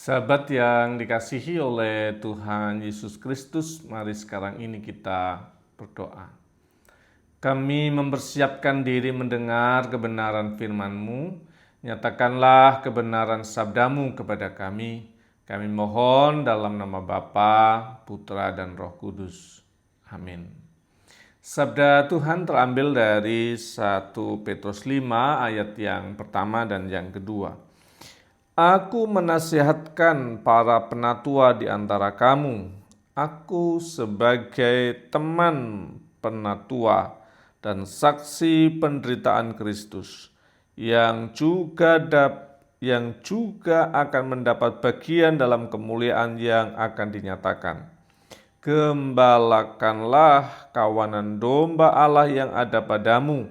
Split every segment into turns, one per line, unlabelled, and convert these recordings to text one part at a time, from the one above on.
Sahabat yang dikasihi oleh Tuhan Yesus Kristus, mari sekarang ini kita berdoa. Kami mempersiapkan diri mendengar kebenaran firman-Mu, nyatakanlah kebenaran sabda-Mu kepada kami. Kami mohon dalam nama Bapa, Putra, dan Roh Kudus. Amin. Sabda Tuhan terambil dari 1 Petrus 5 ayat yang pertama dan yang kedua. Aku menasihatkan para penatua di antara kamu. Aku sebagai teman penatua dan saksi penderitaan Kristus yang juga akan mendapat bagian dalam kemuliaan yang akan dinyatakan. Gembalakanlah kawanan domba Allah yang ada padamu,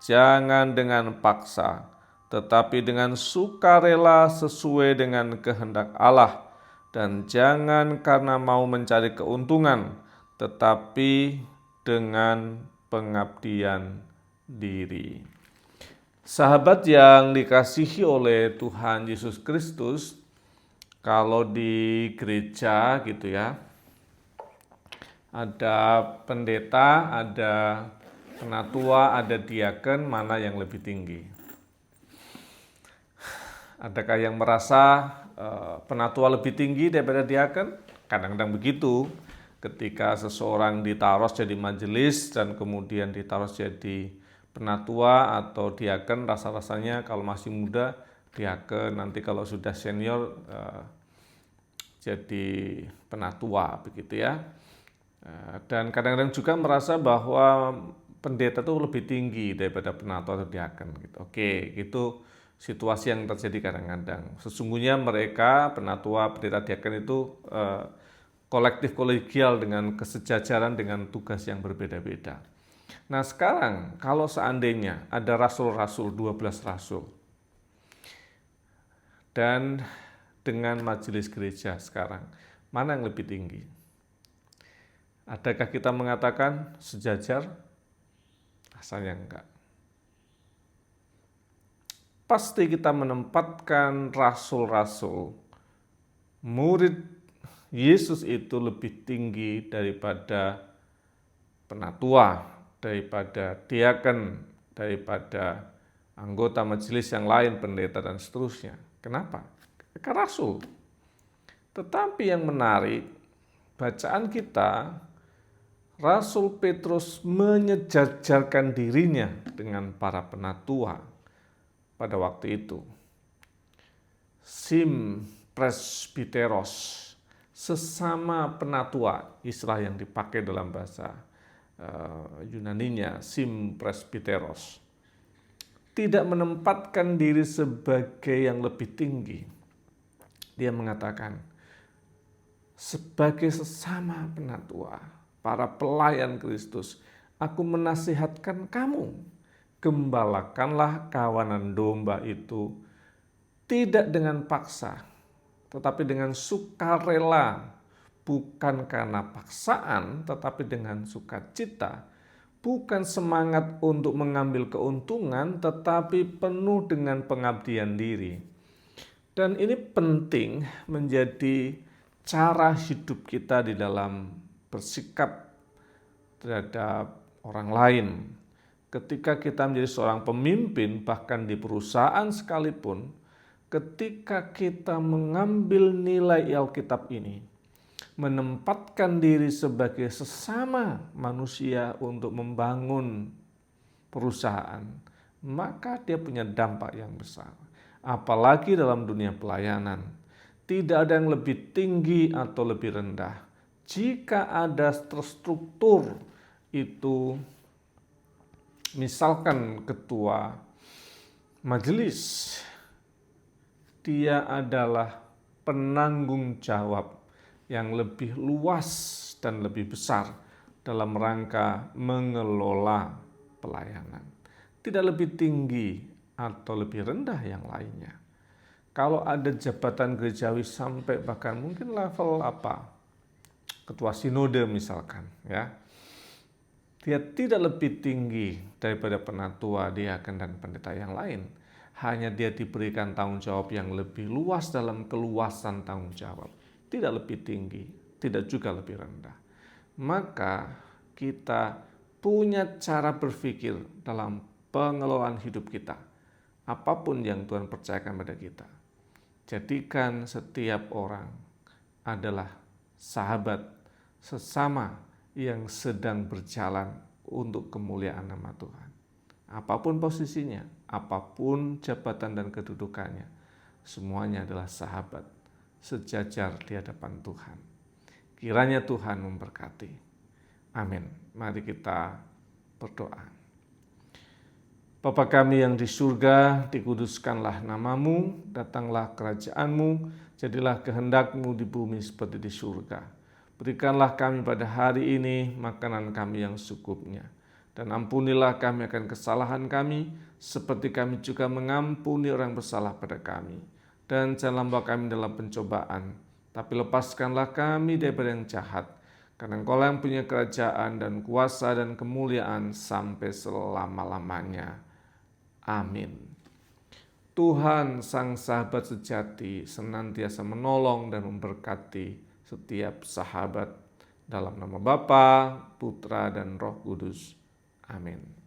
jangan dengan paksa, tetapi dengan sukarela sesuai dengan kehendak Allah, dan jangan karena mau mencari keuntungan, tetapi dengan pengabdian diri. Sahabat yang dikasihi oleh Tuhan Yesus Kristus, kalau di gereja gitu ya, ada pendeta, ada penatua, ada diaken, mana yang lebih tinggi? Adakah yang merasa penatua lebih tinggi daripada diaken? Kadang-kadang begitu. Ketika seseorang ditaros jadi majelis dan kemudian ditaros jadi penatua atau diaken, rasa-rasanya kalau masih muda diaken, nanti kalau sudah senior jadi penatua, begitu ya. Dan kadang-kadang juga merasa bahwa pendeta itu lebih tinggi daripada penatua atau diaken. Gitu. Oke, itu situasi yang terjadi kadang-kadang. Sesungguhnya mereka, penatua, pendeta, diaken itu kolektif kolegial dengan kesejajaran dengan tugas yang berbeda-beda. Nah sekarang kalau seandainya ada rasul-rasul, 12 rasul, dan dengan majelis gereja sekarang, mana yang lebih tinggi? Adakah kita mengatakan sejajar? Rasanya enggak. Pasti kita menempatkan rasul-rasul, murid Yesus itu lebih tinggi daripada penatua, daripada diaken, daripada anggota majelis yang lain, pendeta dan seterusnya. Kenapa? Karena rasul. Tetapi yang menarik, bacaan kita, Rasul Petrus menyejajarkan dirinya dengan para penatua pada waktu itu. Sim presbiteros, sesama penatua, istilah yang dipakai dalam bahasa Yunaninya, sim presbiteros. Tidak menempatkan diri sebagai yang lebih tinggi. Dia mengatakan, sebagai sesama penatua, para pelayan Kristus, aku menasihatkan kamu, gembalakanlah kawanan domba itu tidak dengan paksa, tetapi dengan sukarela, bukan karena paksaan, tetapi dengan sukacita, bukan semangat untuk mengambil keuntungan, tetapi penuh dengan pengabdian diri. Dan ini penting menjadi cara hidup kita di dalam bersikap terhadap orang lain. Ketika kita menjadi seorang pemimpin, bahkan di perusahaan sekalipun, ketika kita mengambil nilai Alkitab ini, menempatkan diri sebagai sesama manusia untuk membangun perusahaan, maka dia punya dampak yang besar. Apalagi dalam dunia pelayanan, tidak ada yang lebih tinggi atau lebih rendah. Jika ada terstruktur itu, misalkan ketua majelis, dia adalah penanggung jawab yang lebih luas dan lebih besar dalam rangka mengelola pelayanan. Tidak lebih tinggi atau lebih rendah yang lainnya. Kalau ada jabatan gerejawi sampai bahkan mungkin level ketua sinode misalkan, ya, dia tidak lebih tinggi daripada penatua, diaken dan pendeta yang lain. hanya dia diberikan tanggung jawab yang lebih luas dalam keluasan tanggung jawab. Tidak lebih tinggi, tidak juga lebih rendah. Maka kita punya cara berpikir dalam pengelolaan hidup kita. Apapun yang Tuhan percayakan pada kita. Jadikan setiap orang adalah sahabat sesama yang sedang berjalan untuk kemuliaan nama Tuhan. Apapun posisinya, apapun jabatan dan kedudukannya, semuanya adalah sahabat sejajar di hadapan Tuhan. Kiranya Tuhan memberkati. Amin. Mari kita berdoa. Bapa kami yang di surga, dikuduskanlah namamu, datanglah kerajaanmu, jadilah kehendak-Mu di bumi seperti di surga. Berikanlah kami pada hari ini makanan kami yang secukupnya. Dan ampunilah kami akan kesalahan kami, seperti kami juga mengampuni orang bersalah pada kami. Dan jangan bawa kami dalam pencobaan, tapi lepaskanlah kami daripada yang jahat. Karena Engkau yang punya kerajaan dan kuasa dan kemuliaan sampai selama-lamanya. Amin. Tuhan Sang Sahabat sejati senantiasa menolong dan memberkati setiap sahabat dalam nama Bapa, Putra, dan Roh Kudus. Amin.